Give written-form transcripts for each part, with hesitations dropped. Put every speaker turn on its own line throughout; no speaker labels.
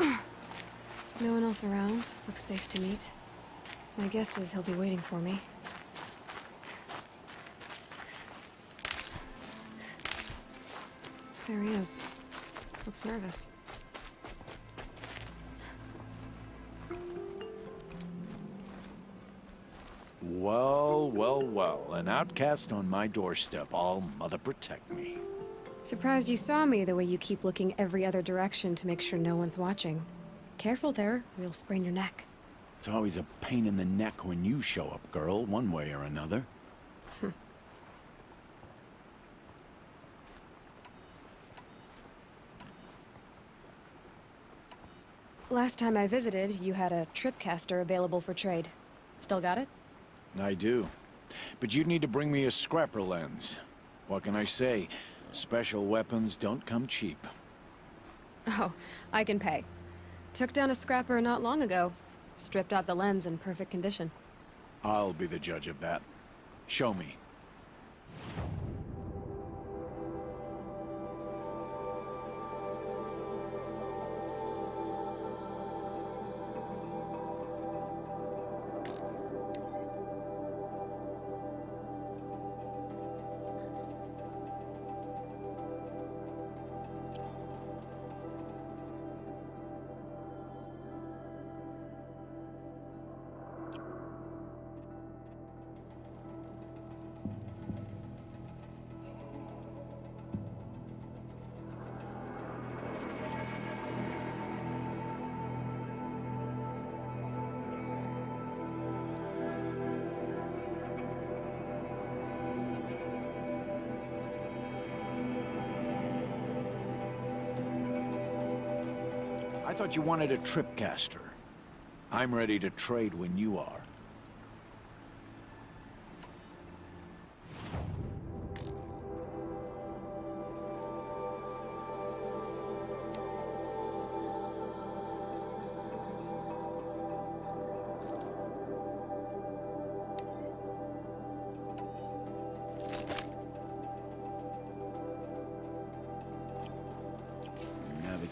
No one else around. Looks safe to meet. My guess is he'll be waiting for me. There he is. Looks nervous.
Well, well, well. An outcast on my doorstep. All mother protect me.
Surprised you saw me the way you keep looking every other direction to make sure no one's watching. Careful there, or you'll sprain your neck.
It's always a pain in the neck when you show up, girl, one way or another.
Last time I visited, you had a tripcaster available for trade. Still got it?
I do. But you'd need to bring me a scrapper lens. What can I say? Special weapons don't come cheap.
Oh, I can pay. Took down a scrapper not long ago. Stripped out the lens in perfect condition.
I'll be the judge of that. Show me. I thought you wanted a tripcaster. I'm ready to trade when you are.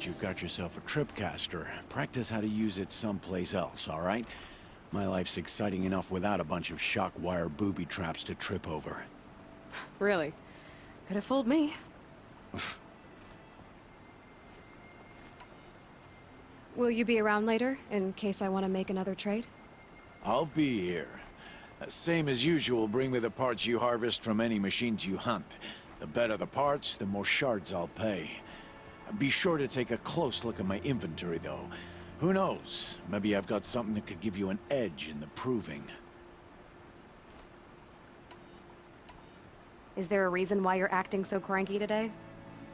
You've got yourself a tripcaster. Practice how to use it someplace else, all right? My life's exciting enough without a bunch of shock wire booby traps to trip over.
Really? Could have fooled me. Will you be around later, in case I want to make another trade?
I'll be here. Same as usual, bring me the parts you harvest from any machines you hunt. The better the parts, the more shards I'll pay. Be sure to take a close look at my inventory, though. Who knows? Maybe I've got something that could give you an edge in the proving.
Is there a reason why you're acting so cranky today?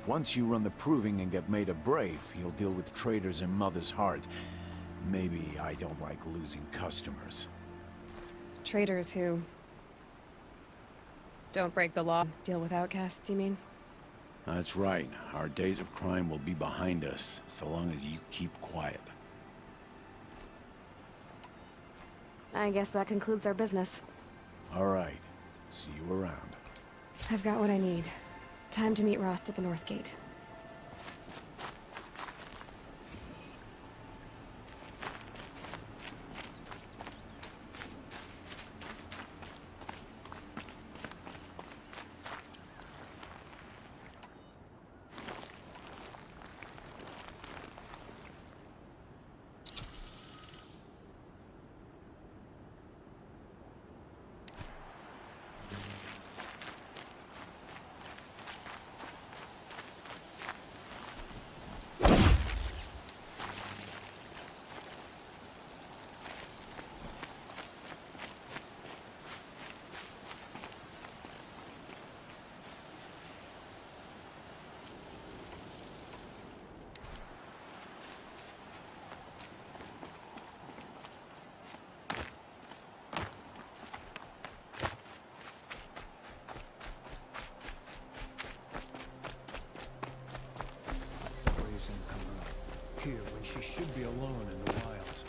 Once you run the proving and get made a brave, you'll deal with traitors in Mother's Heart. Maybe I don't like losing customers.
Traitors who don't break the law, deal with outcasts, you mean?
That's right. Our days of crime will be behind us, so long as you keep quiet.
I guess that concludes our business.
All right. See you around.
I've got what I need. Time to meet Rost at the North Gate.
Here when she should be alone in the wilds.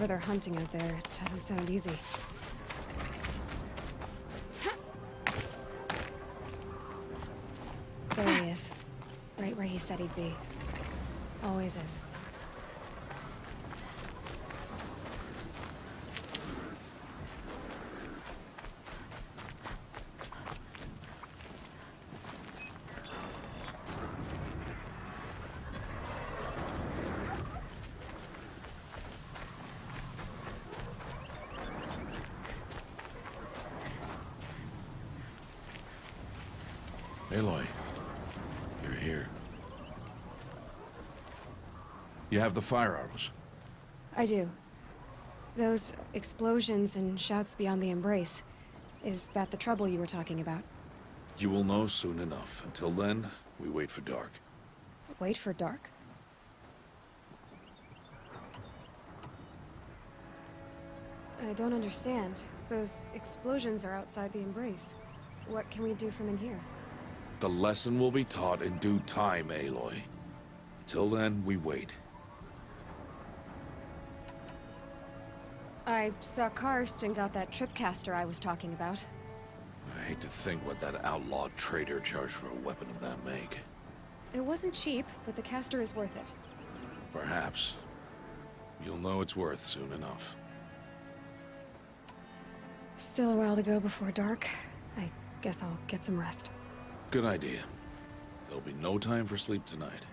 Whatever they're hunting out there, it doesn't sound easy. There he is. Right where he said he'd be. Always is.
Aloy, you're here. You have the fire arrows.
I do. Those explosions and shouts beyond the embrace. Is that the trouble you were talking about?
You will know soon enough. Until then, we wait for dark.
Wait for dark? I don't understand. Those explosions are outside the embrace. What can we do from in here?
The lesson will be taught in due time, Aloy. Until then, we wait.
I saw Karst and got that tripcaster I was talking about.
I hate to think what that outlawed trader charged for a weapon of that make.
It wasn't cheap, but the caster is worth it.
Perhaps. You'll know it's worth soon enough.
Still a while to go before dark. I guess I'll get some rest.
Good idea. There'll be no time for sleep tonight.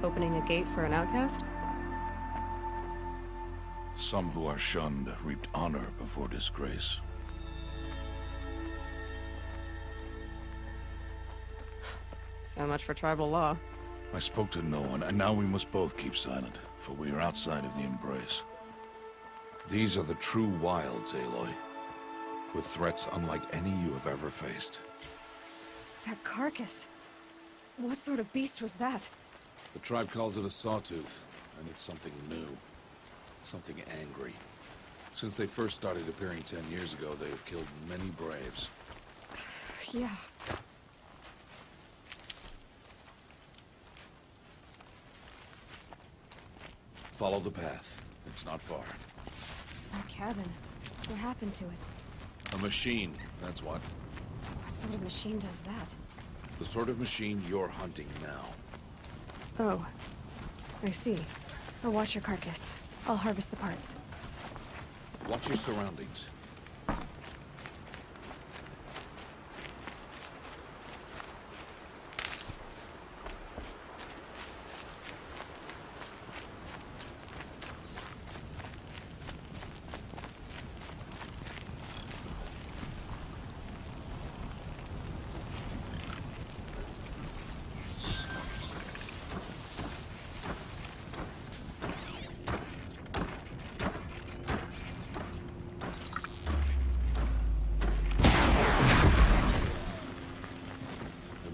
Opening a gate for an outcast?
Some who are shunned reaped honor before disgrace.
So much for tribal law.
I spoke to no one, and now we must both keep silent, for we are outside of the embrace. These are the true wilds, Aloy, with threats unlike any you have ever faced.
That carcass. What sort of beast was that?
The tribe calls it a sawtooth, and it's something new. Something angry. Since they first started appearing 10 years ago, they have killed many braves.
Yeah.
Follow the path. It's not far.
That cabin. What happened to it?
A machine, that's what.
What sort of machine does that?
The sort of machine you're hunting now.
Oh. I see. I'll watch your carcass. I'll harvest the parts.
Watch your surroundings.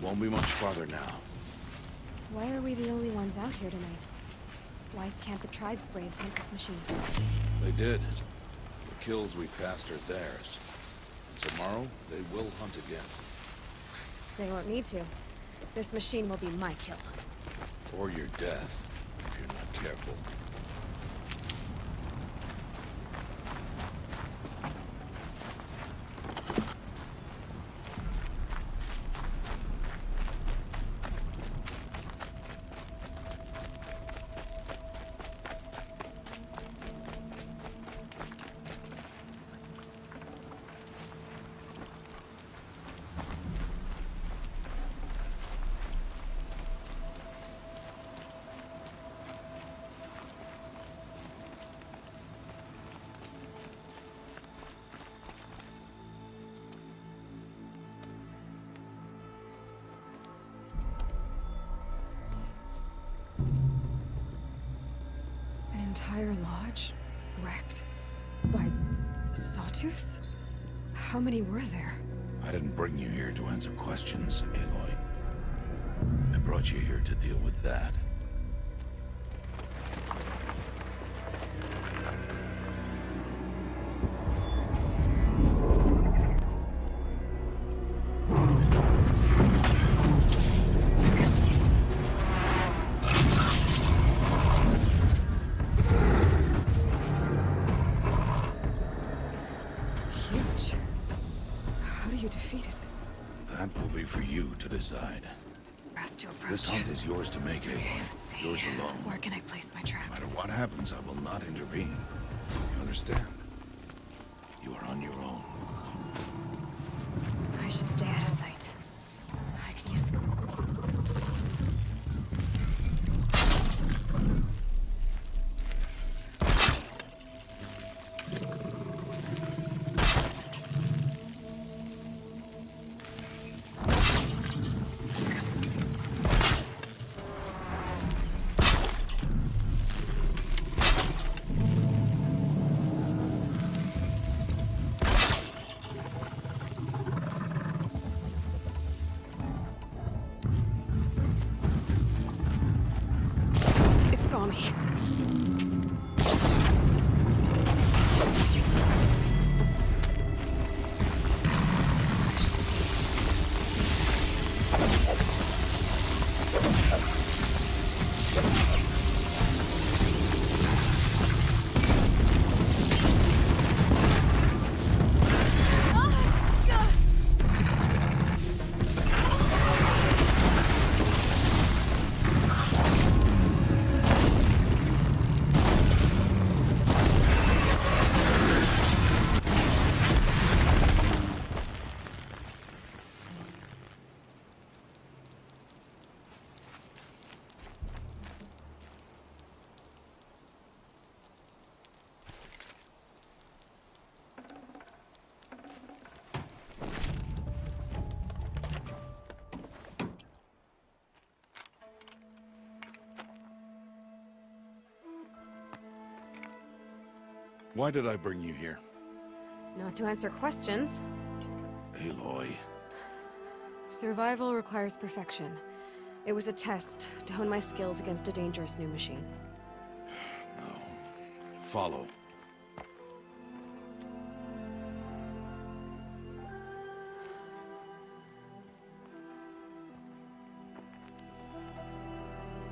Won't be much farther now.
Why are we the only ones out here tonight? Why can't the tribe's braves hunt this machine?
They did. The kills we passed are theirs. Tomorrow, they will hunt again.
They won't need to. This machine will be my kill.
Or your death, if you're not careful.
Garage? Wrecked? By sawtooths? How many were there?
I didn't bring you here to answer questions, Aloy. I brought you here to deal with that.
Huge. How do you defeat it?
That will be for you to decide.
Best to approach.
This hunt is yours to make, Aloy.
Let's see.
Yours alone.
Where can I place my
No
traps?
matter what happens, I will not intervene. You understand? You are on your own.
I should stay out of sight. I can use... It saw me.
Why did I bring you here?
Not to answer questions.
Aloy.
Survival requires perfection. It was a test to hone my skills against a dangerous new machine.
No. Follow.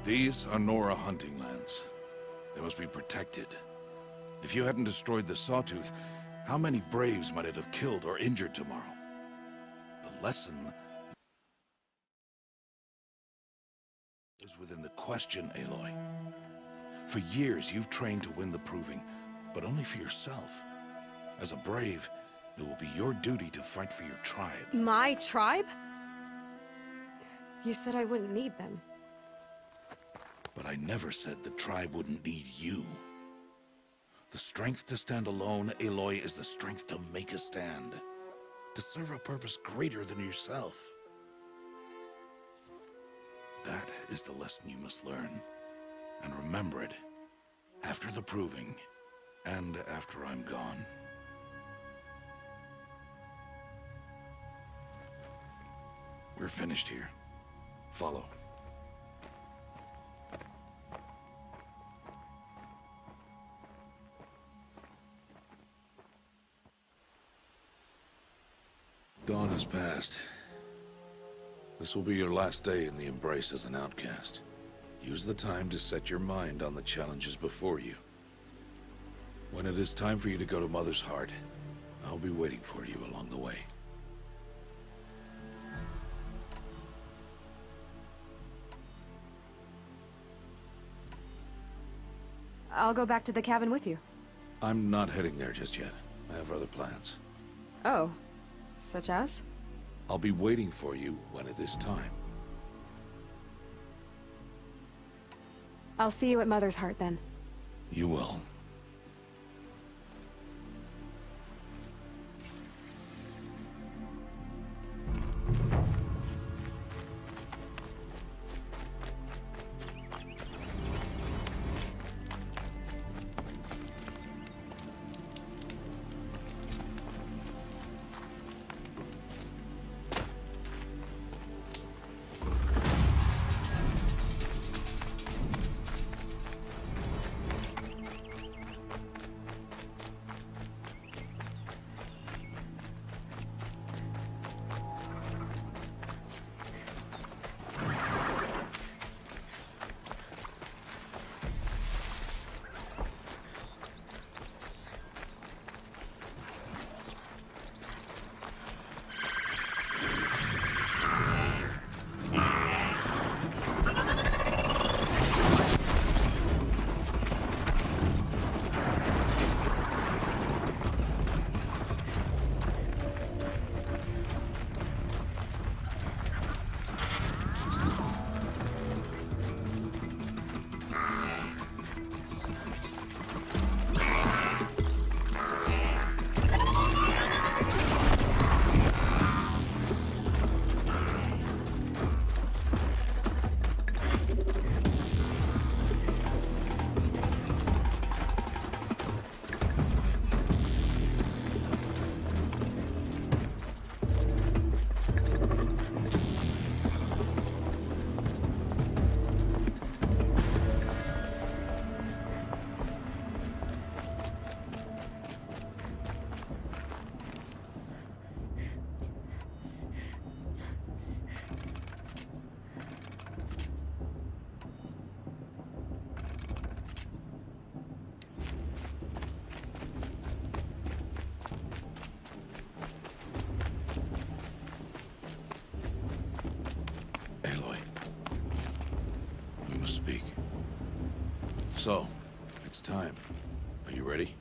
These are Nora hunting lands. They must be protected. If you hadn't destroyed the Sawtooth, how many Braves might it have killed or injured tomorrow? The lesson is within the question, Aloy. For years, you've trained to win the Proving, but only for yourself. As a Brave, it will be your duty to fight for your tribe.
My tribe? You said I wouldn't need them.
But I never said the tribe wouldn't need you. The strength to stand alone, Aloy, is the strength to make a stand. To serve a purpose greater than yourself. That is the lesson you must learn. And remember it, after the Proving, and after I'm gone. We're finished here. Follow. Dawn has passed. This will be your last day in the Embrace as an outcast. Use the time to set your mind on the challenges before you. When it is time for you to go to Mother's Heart, I'll be waiting for you along the way.
I'll go back to the cabin with you.
I'm not heading there just yet. I have other plans.
Oh. Such as?
I'll be waiting for you when it is time.
I'll see you at Mother's Heart then.
You will. So, it's time. Are you ready?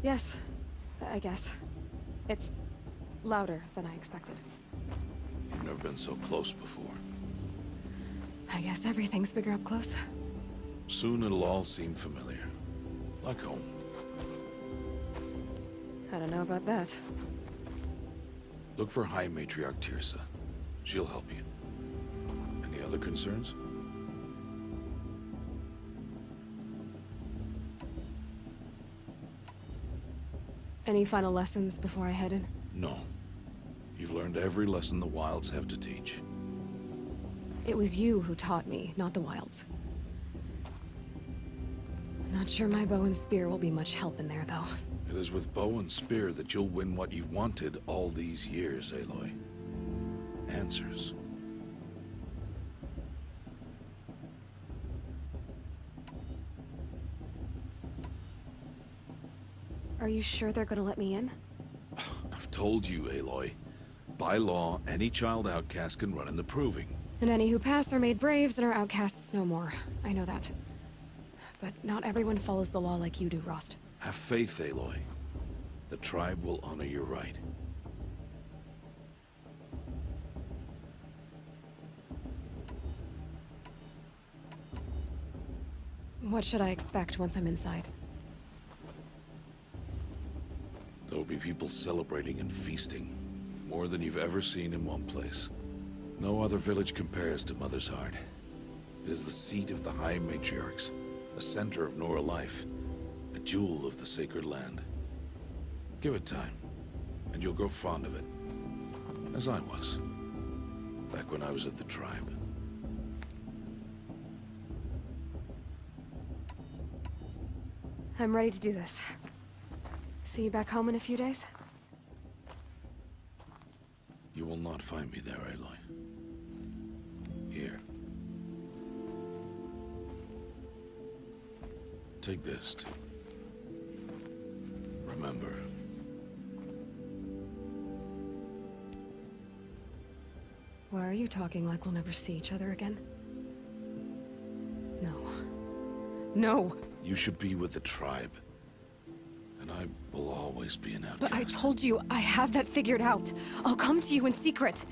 Yes, I guess. It's louder than I expected.
You've never been so close before.
I guess everything's bigger up close.
Soon it'll all seem familiar. Like home.
I don't know about that.
Look for High Matriarch Tirsa. She'll help you. Any other concerns?
Any final lessons before I head in?
No. You've learned every lesson the Wilds have to teach.
It was you who taught me, not the Wilds. Not sure my bow and spear will be much help in there, though.
It is with bow and spear that you'll win what you've wanted all these years, Aloy. Answers.
Are you sure they're gonna let me in?
I've told you, Aloy. By law, any child outcast can run in the Proving.
And any who pass are made braves and are outcasts no more. I know that. But not everyone follows the law like you do, Rost.
Have faith, Aloy. The tribe will honor your right.
What should I expect once I'm inside?
There will be people celebrating and feasting. More than you've ever seen in one place. No other village compares to Mother's Heart. It is the seat of the High Matriarchs, a center of Nora life, a jewel of the sacred land. Give it time, and you'll grow fond of it. As I was, back when I was at the tribe.
I'm ready to do this. See you back home in a few days?
You will not find me there, Aloy. Here. Take this, too. Remember.
Why are you talking like we'll never see each other again? No. No!
You should be with the tribe. And I will always be an outcast.
But I told you, I have that figured out. I'll come to you in secret.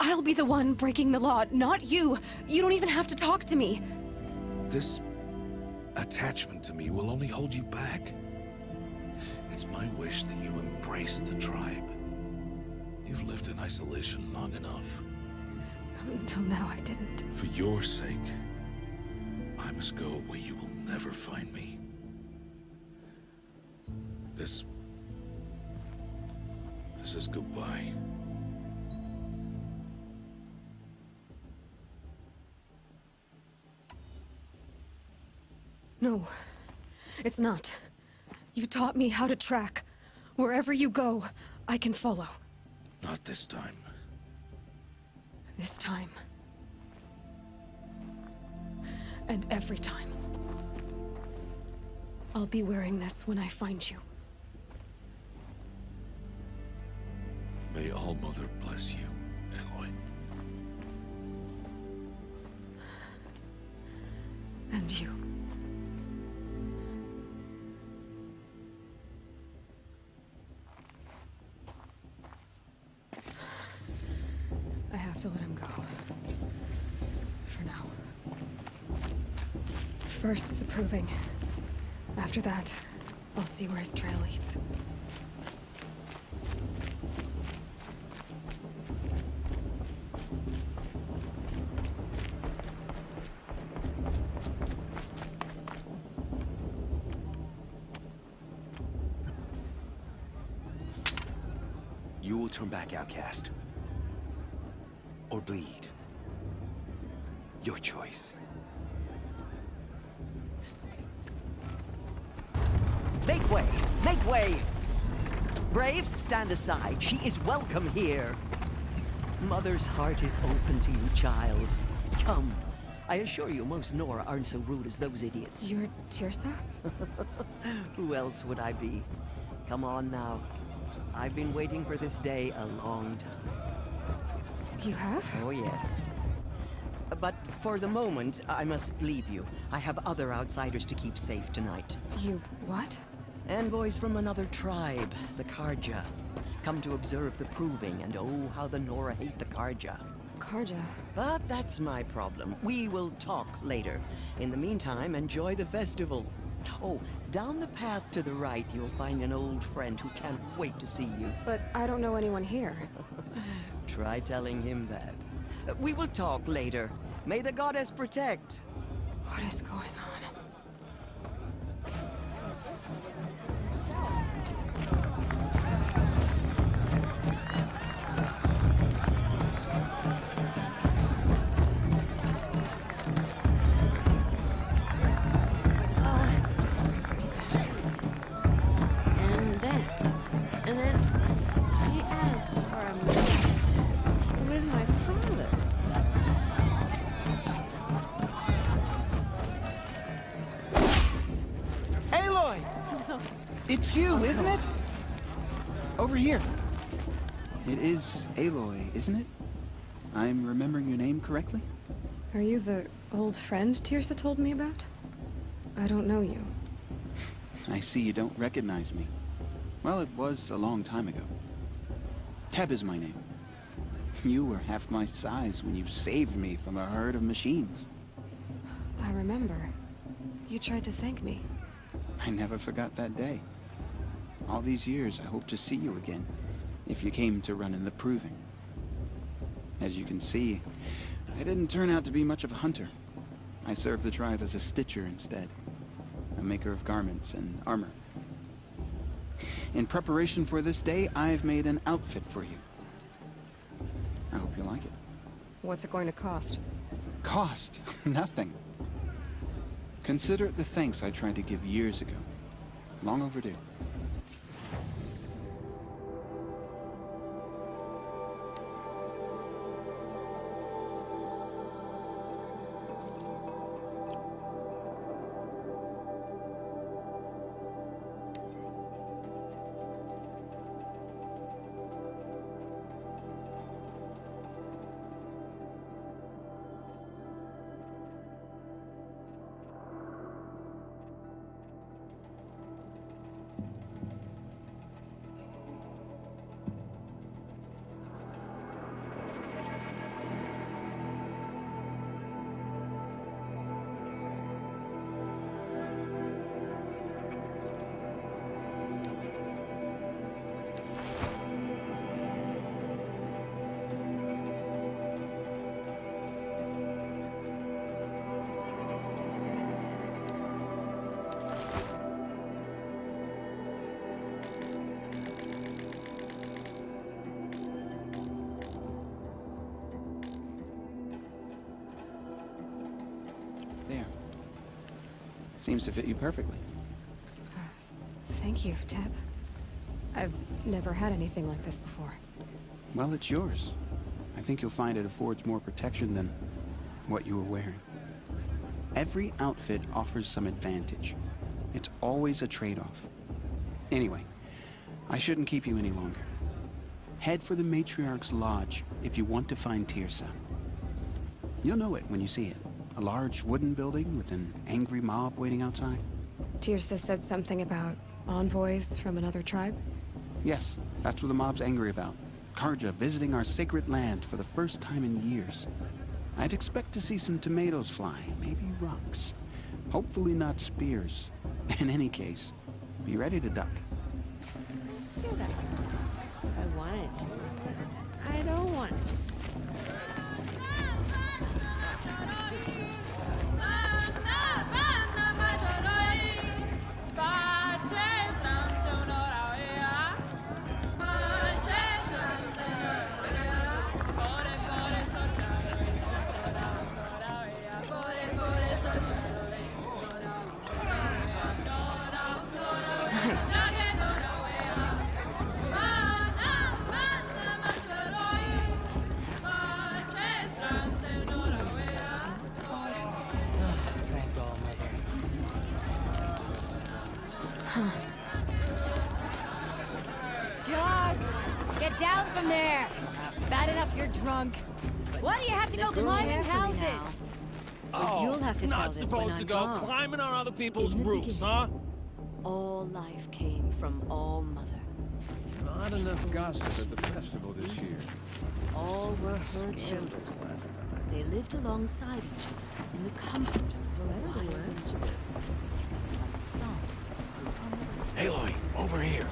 I'll be the one breaking the law, not you. You don't even have to talk to me.
This attachment to me will only hold you back. It's my wish that you embrace the tribe. You've lived in isolation long enough.
Until now, I didn't.
For your sake, I must go where you will never find me. This is goodbye.
No, it's not. You taught me how to track. Wherever you go, I can follow.
Not this time.
This time. And every time. I'll be wearing this when I find you.
May All Mother bless you, Aloy.
And you. I have to let him go. For now. First, the Proving. After that, I'll see where his trail leads.
You will turn back, outcast. Or bleed. Your choice.
Make way! Make way! Braves, stand aside. She is welcome here. Mother's heart is open to you, child. Come. I assure you, most Nora aren't so rude as those idiots.
You're Tirsa?
Who else would I be? Come on now. I've been waiting for this day a long time.
You have?
Oh, yes. But for the moment, I must leave you. I have other outsiders to keep safe tonight.
You what?
Envoys from another tribe, the Karja. Come to observe the proving, and oh, how the Nora hate the Karja.
Karja.
But that's my problem. We will talk later. In the meantime, enjoy the festival. Oh, down the path to the right, you'll find an old friend who can't wait to see you.
But I don't know anyone here.
Try telling him that. We will talk later. May the goddess protect.
What is going on?
And then she asked for a meeting with my father.
Aloy! It's you, isn't it? Over here. It is Aloy, isn't it? I'm remembering your name correctly?
Are you the old friend Tirsa told me about? I don't know you.
I see you don't recognize me. Well, it was a long time ago. Teb is my name. You were half my size when you saved me from a herd of machines.
I remember. You tried to thank me.
I never forgot that day. All these years, I hope to see you again, if you came to run in the proving. As you can see, I didn't turn out to be much of a hunter. I served the tribe as a stitcher instead, a maker of garments and armor. In preparation for this day, I've made an outfit for you. I hope you like it.
What's it going to cost?
Cost? Nothing. Consider it the thanks I tried to give years ago. Long overdue. There. Seems to fit you perfectly.
Thank you, Teb. I've never had anything like this before.
Well, it's yours. I think you'll find it affords more protection than what you were wearing. Every outfit offers some advantage. It's always a trade-off. Anyway, I shouldn't keep you any longer. Head for the Matriarch's Lodge if you want to find Tirsa. You'll know it when you see it. A large wooden building with an angry mob waiting outside.
Tirsa said something about envoys from another tribe?
Yes, that's what the mob's angry about. Karja visiting our sacred land for the first time in years. I'd expect to see some tomatoes fly, maybe rocks. Hopefully not spears. In any case, be ready to duck.
I wanted to. I don't want to.
Nice.
Get down from there! Bad enough you're drunk. Why do you have to go climbing houses?
Oh,
You'll have to tell
not
this when
supposed
I'm
to go
gone.
climbing on other people's
In the
roofs, huh?
All life came from All Mother.
Not enough gossip at the festival this year.
All were her children. They lived alongside each other in the comfort of the wild embrace. But some
Aloy, over here.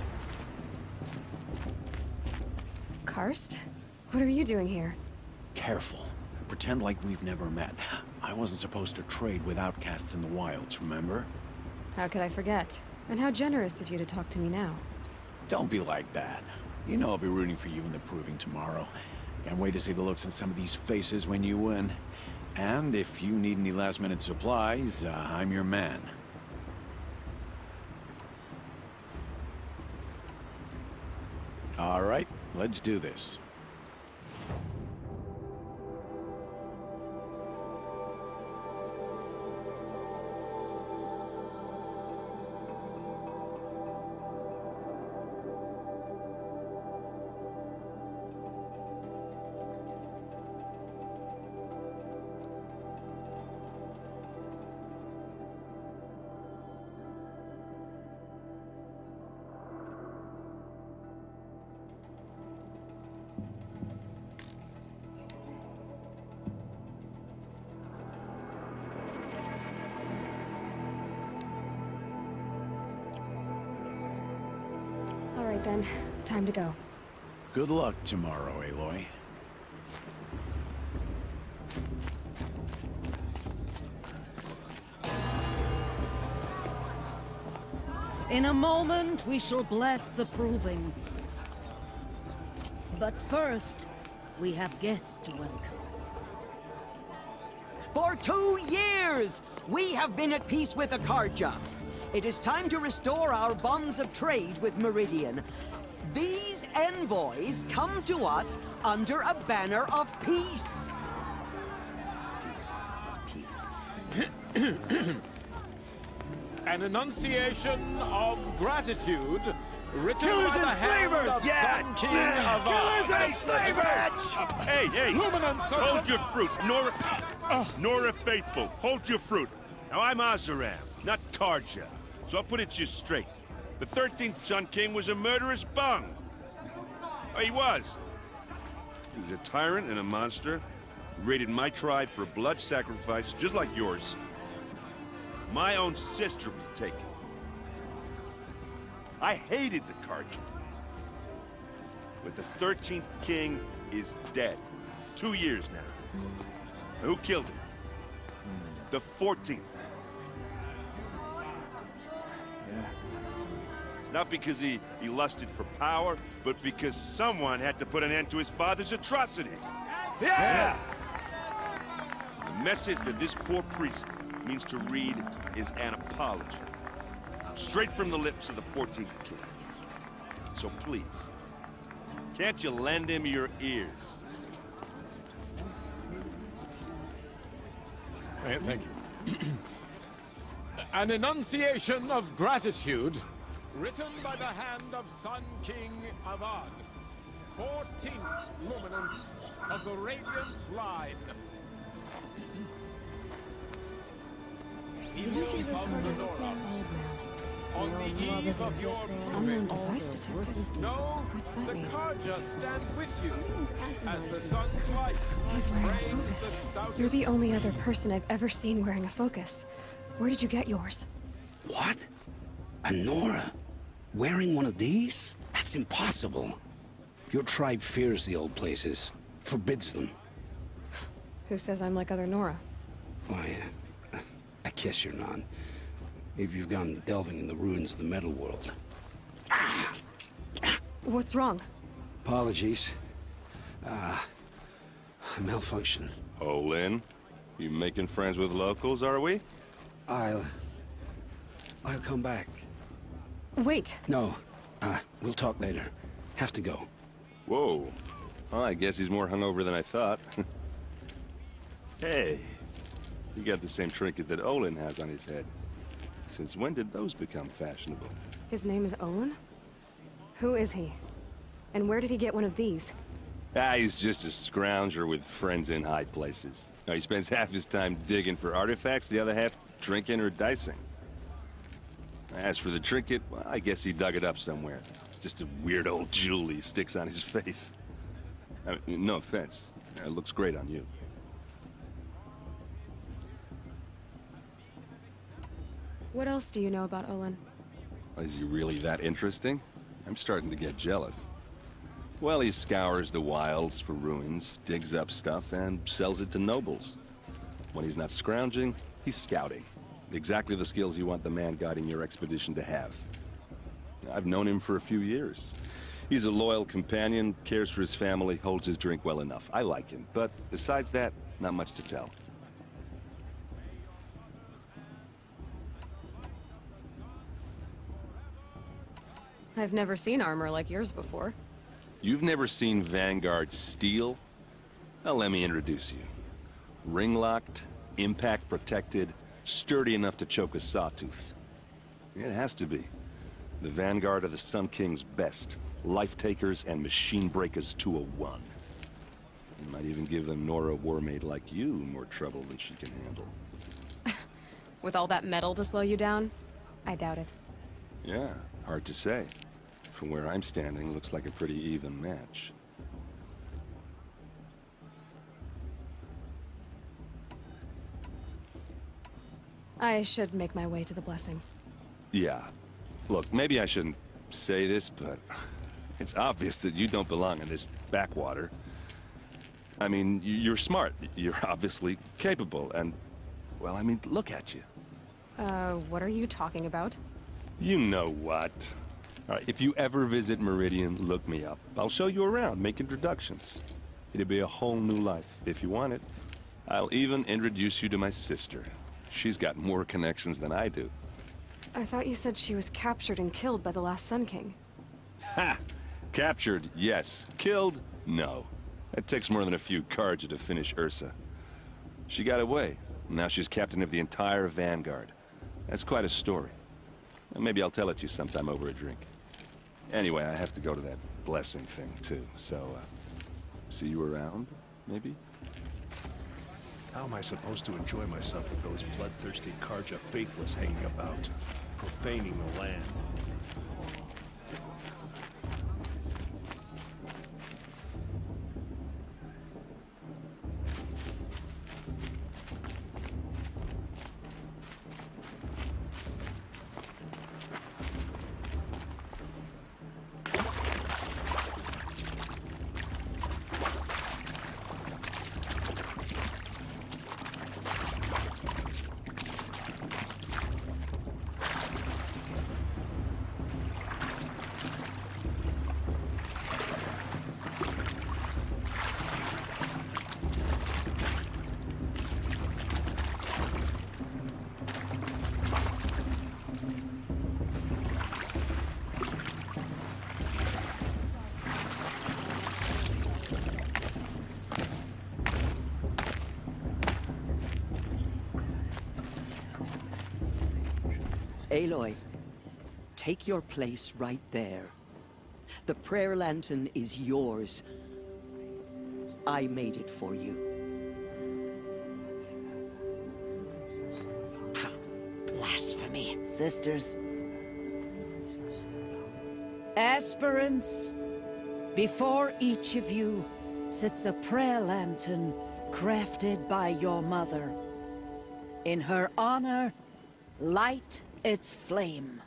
Karst? What are you doing here?
Careful. Pretend like we've never met. I wasn't supposed to trade with outcasts in the wilds, remember?
How could I forget? And how generous of you to talk to me now.
Don't be like that. You know I'll be rooting for you in the proving tomorrow. Can't wait to see the looks on some of these faces when you win. And if you need any last-minute supplies, I'm your man. All right, let's do this.
All right then, time to go.
Good luck tomorrow, Aloy.
In a moment, we shall bless the proving. But first, we have guests to welcome.
For 2 years, we have been at peace with Akarja. It is time to restore our bonds of trade with Meridian. These envoys come to us under a banner of peace.
An enunciation of gratitude written
Killers
by the
and
hand
slavers!
of Sun King of
Killers and slavers!
Hey, hold your fruit. Nora Faithful, hold your fruit. Now, I'm Azaram, not Karja, so I'll put it to you straight. The 13th Sun King was a murderous bung. Oh, he was. He was a tyrant and a monster. He raided my tribe for blood sacrifice, just like yours. My own sister was taken. I hated the Karja. But the 13th King is dead. 2 years now. Who killed him? The 14th. Not because he lusted for power, but because someone had to put an end to his father's atrocities.
Yeah!
The message that this poor priest means to read is an apology. Straight from the lips of the 14th King. So please, can't you lend him your ears?
Thank you. An enunciation of gratitude written by the hand of Sun King Avad, 14th luminance of the Radiant Line.
Did you see this
On the eve of your
unknown device detected?
No,
What's that
the
mean?
Karja stand with you as the sun's light.
He's wearing a
frames the
focus.
stout-
You're the only other person I've ever seen wearing a focus. Where did you get yours?
What? A Nora? Wearing one of these? That's impossible. Your tribe fears the old places, forbids them.
Who says I'm like other Nora?
Why, I guess you're not. If you've gone delving in the ruins of the metal world.
What's wrong?
Apologies. Malfunction.
Oh, Lynn, you making friends with locals, are we?
I'll come back.
Wait.
No, we'll talk later. Have to go.
Whoa. Well, I guess he's more hungover than I thought. Hey, you got the same trinket that Olin has on his head. Since when did those become fashionable?
His name is Owen? Who is he? And where did he get one of these?
Ah, he's just a scrounger with friends in high places. Now, he spends half his time digging for artifacts, the other half drinking or dicing. As for the trinket, well, I guess he dug it up somewhere. Just a weird old jewel he sticks on his face. I mean, no offense. It looks great on you.
What else do you know about Olin?
Is he really that interesting? I'm starting to get jealous. Well, he scours the wilds for ruins, digs up stuff, and sells it to nobles. When he's not scrounging, he's scouting. Exactly the skills you want the man guiding your expedition to have. I've known him for a few years. He's a loyal companion, cares for his family, holds his drink well enough. I like him, but besides that, not much to tell.
I've never seen armor like yours before.
You've never seen Vanguard steel? Well, let me introduce you. Ring-locked, impact-protected, sturdy enough to choke a sawtooth. It has to be. The Vanguard are the Sun King's best. Life-takers and machine-breakers to a one. You might even give a Nora warmaid like you more trouble than she can handle.
With all that metal to slow you down? I doubt it.
Yeah, hard to say. From where I'm standing, looks like a pretty even match.
I should make my way to the blessing.
Yeah. Look, maybe I shouldn't say this, but it's obvious that you don't belong in this backwater. I mean, you're smart. You're obviously capable, and, well, I mean, look at you.
What are you talking about?
You know what. All right, if you ever visit Meridian, look me up. I'll show you around, make introductions. It'll be a whole new life, if you want it. I'll even introduce you to my sister. She's got more connections than I do.
I thought you said she was captured and killed by the last Sun King.
Ha! Captured, yes. Killed, no. It takes more than a few Carja to finish Ursa. She got away. Now she's captain of the entire Vanguard. That's quite a story. Maybe I'll tell it to you sometime over a drink. Anyway, I have to go to that blessing thing, too. So, see you around, maybe?
How am I supposed to enjoy myself with those bloodthirsty Carja faithless hanging about, profaning the land?
Aloy, take your place right there. The prayer lantern is yours. I made it for you.
Blasphemy. Sisters.
Aspirants, before each of you sits a prayer lantern crafted by your mother. In her honor, light its flame.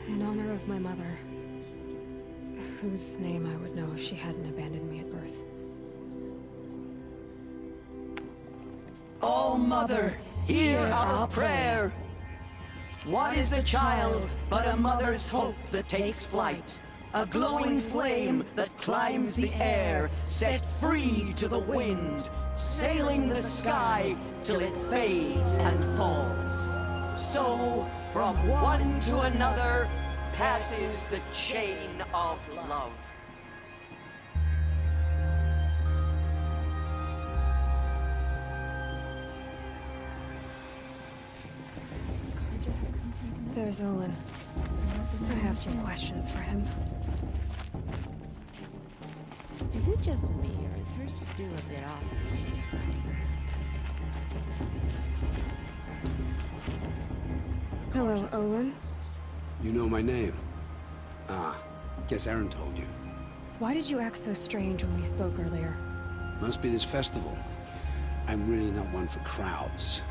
In honor of my mother, whose name I would know if she hadn't abandoned me at birth.
Oh, Mother, hear our prayer. What is the child but a mother's hope that takes flight? A glowing flame that climbs the air, set free to the wind, sailing the sky till it fades and falls. So, from one to another, passes the chain of love.
There's Olin. I have some questions for him.
Is it just me, or is her stew a bit off this year?
Hello, Olin.
You know my name? Ah, guess Aaron told you.
Why did you act so strange when we spoke earlier?
Must be this festival. I'm really not one for crowds.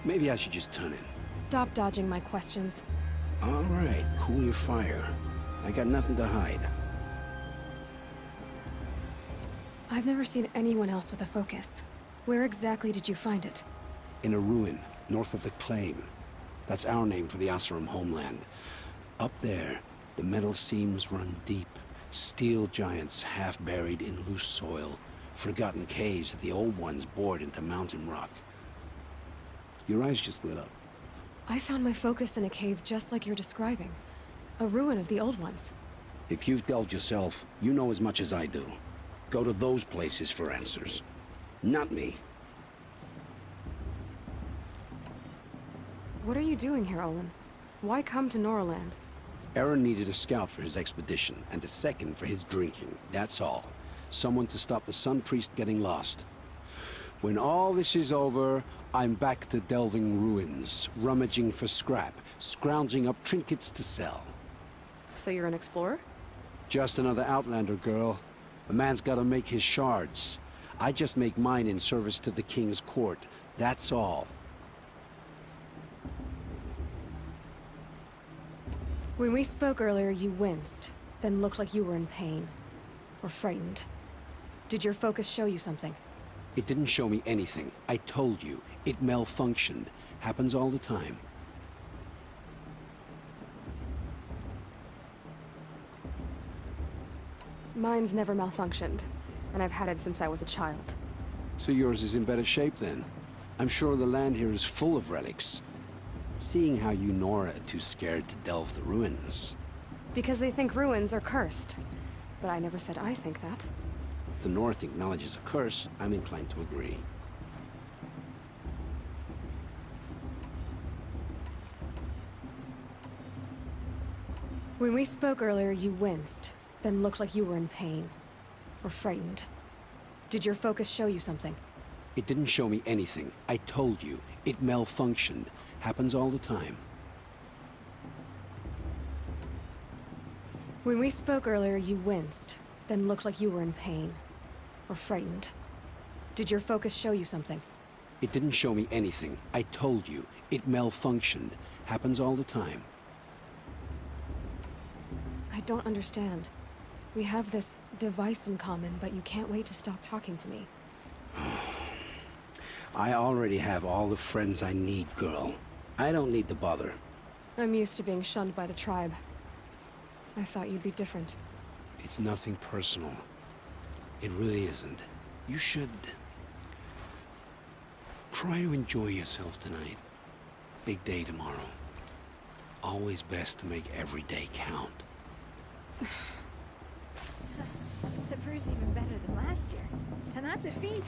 Maybe I should just turn in.
Stop dodging my questions.
All right, cool your fire. I got nothing to hide.
I've never seen anyone else with a focus. Where exactly did you find it?
In a ruin, north of the Claim. That's our name for the Asuram homeland. Up there, the metal seams run deep. Steel giants half buried in loose soil. Forgotten caves that the old ones bored into mountain rock. Your eyes just lit up.
I found my focus in a cave just like you're describing. A ruin of the old ones.
If you've delved yourself, you know as much as I do. Go to those places for answers. Not me.
What are you doing here, Olin? Why come to Norland?
Aaron needed a scout for his expedition, and a second for his drinking. That's all. Someone to stop the Sun Priest getting lost. When all this is over, I'm back to delving ruins, rummaging for scrap, scrounging up trinkets to sell.
So you're an explorer?
Just another Outlander, girl. A man's gotta make his shards. I just make mine in service to the King's court. That's all.
When we spoke earlier, you winced, then looked like you were in pain. Or frightened. Did your focus show you something?
It didn't show me anything. I told you. It malfunctioned. Happens all the time.
Mine's never malfunctioned, and I've had it since I was a child.
So yours is in better shape then? I'm sure the land here is full of relics. Seeing how you Nora are too scared to delve the ruins.
Because they think ruins are cursed. But I never said I think that.
If the North acknowledges a curse, I'm inclined to agree.
When we spoke earlier, you winced, then looked like you were in pain. Or frightened. Did your focus show you something?
It didn't show me anything. I told you. It malfunctioned. Happens all the time.
When we spoke earlier, you winced, then looked like you were in pain. Or frightened. Did your focus show you something?
It didn't show me anything. I told you. It malfunctioned. Happens all the time.
I don't understand. We have this device in common, but you can't wait to stop talking to me.
I already have all the friends I need, girl. I don't need the bother.
I'm used to being shunned by the tribe. I thought you'd be different.
It's nothing personal. It really isn't. You should... try to enjoy yourself tonight. Big day tomorrow. Always best to make every day count.
The brew's even better than last year. And that's a feat.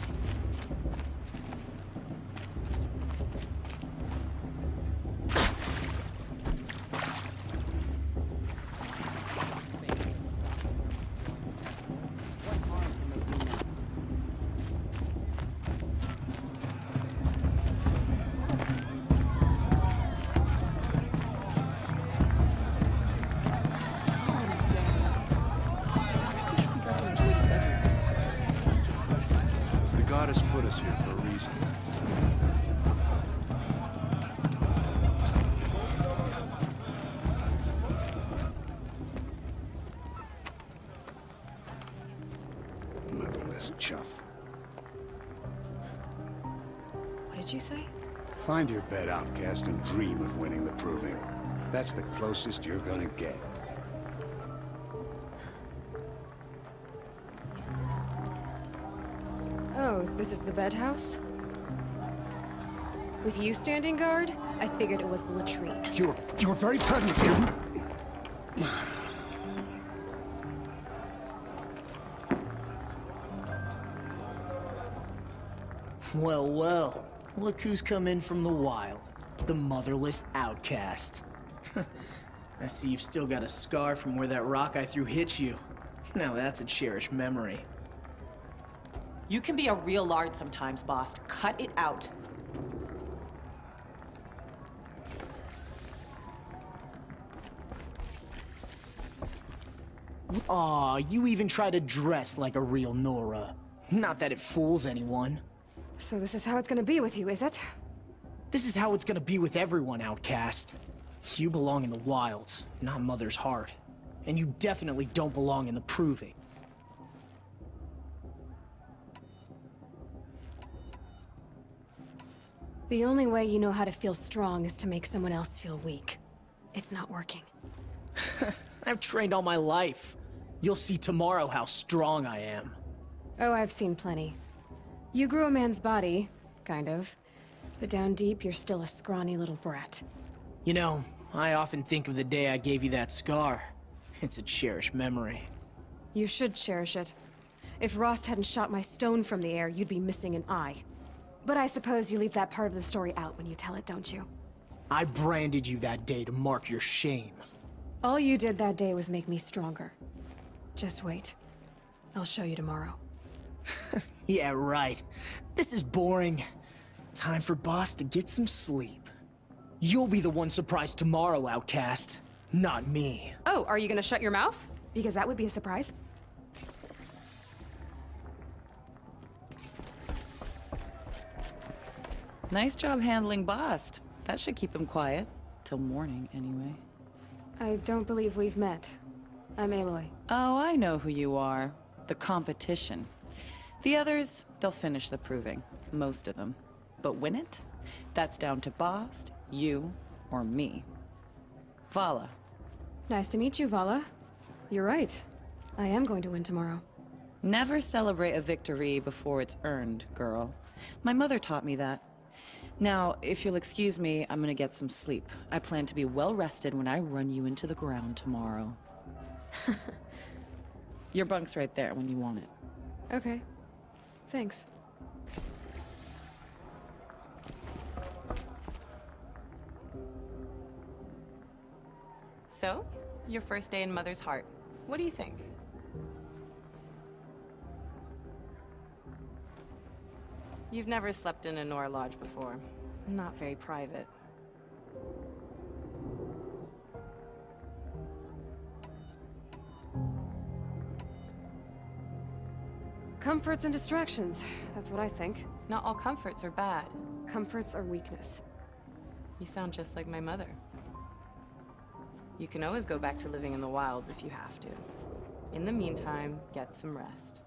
The goddess put us here for a reason. Motherless chuff.
What did you say?
Find your bed, outcast, and dream of winning the proving. That's the closest you're gonna get.
Oh, this is the bedhouse? With you standing guard, I figured it was the latrine.
You're very pregnant here.
Well, well. Look who's come in from the wild. The motherless outcast. I see you've still got a scar from where that rock I threw hit you. Now that's a cherished memory.
You can be a real lard sometimes, boss. Cut it out.
Aw, you even try to dress like a real Nora. Not that it fools anyone.
So this is how it's gonna be with you, is it?
This is how it's gonna be with everyone, outcast. You belong in the wilds, not Mother's heart. And you definitely don't belong in the Proving.
The only way you know how to feel strong is to make someone else feel weak. It's not working.
I've trained all my life. You'll see tomorrow how strong I am.
Oh, I've seen plenty. You grew a man's body, kind of. But down deep, you're still a scrawny little brat.
You know, I often think of the day I gave you that scar. It's a cherished memory.
You should cherish it. If Rost hadn't shot my stone from the air, you'd be missing an eye. But I suppose you leave that part of the story out when you tell it, don't you?
I branded you that day to mark your shame.
All you did that day was make me stronger. Just wait. I'll show you tomorrow.
Yeah, right. This is boring. Time for Boss to get some sleep. You'll be the one surprised tomorrow, outcast. Not me.
Oh, are you gonna shut your mouth? Because that would be a surprise.
Nice job handling Bast. That should keep him quiet. Till morning, anyway.
I don't believe we've met. I'm Aloy.
Oh, I know who you are. The competition. The others, they'll finish the proving. Most of them. But win it? That's down to Bast, you, or me. Vala.
Nice to meet you, Vala. You're right. I am going to win tomorrow.
Never celebrate a victory before it's earned, girl. My mother taught me that. Now, if you'll excuse me, I'm gonna get some sleep. I plan to be well rested when I run you into the ground tomorrow. Your bunk's right there when you want it.
Okay. Thanks.
So, your first day in Mother's heart. What do you think? You've never slept in a Nora lodge before. Not very private.
Comforts and distractions. That's what I think.
Not all comforts are bad.
Comforts are weakness.
You sound just like my mother. You can always go back to living in the wilds if you have to. In the meantime, get some rest.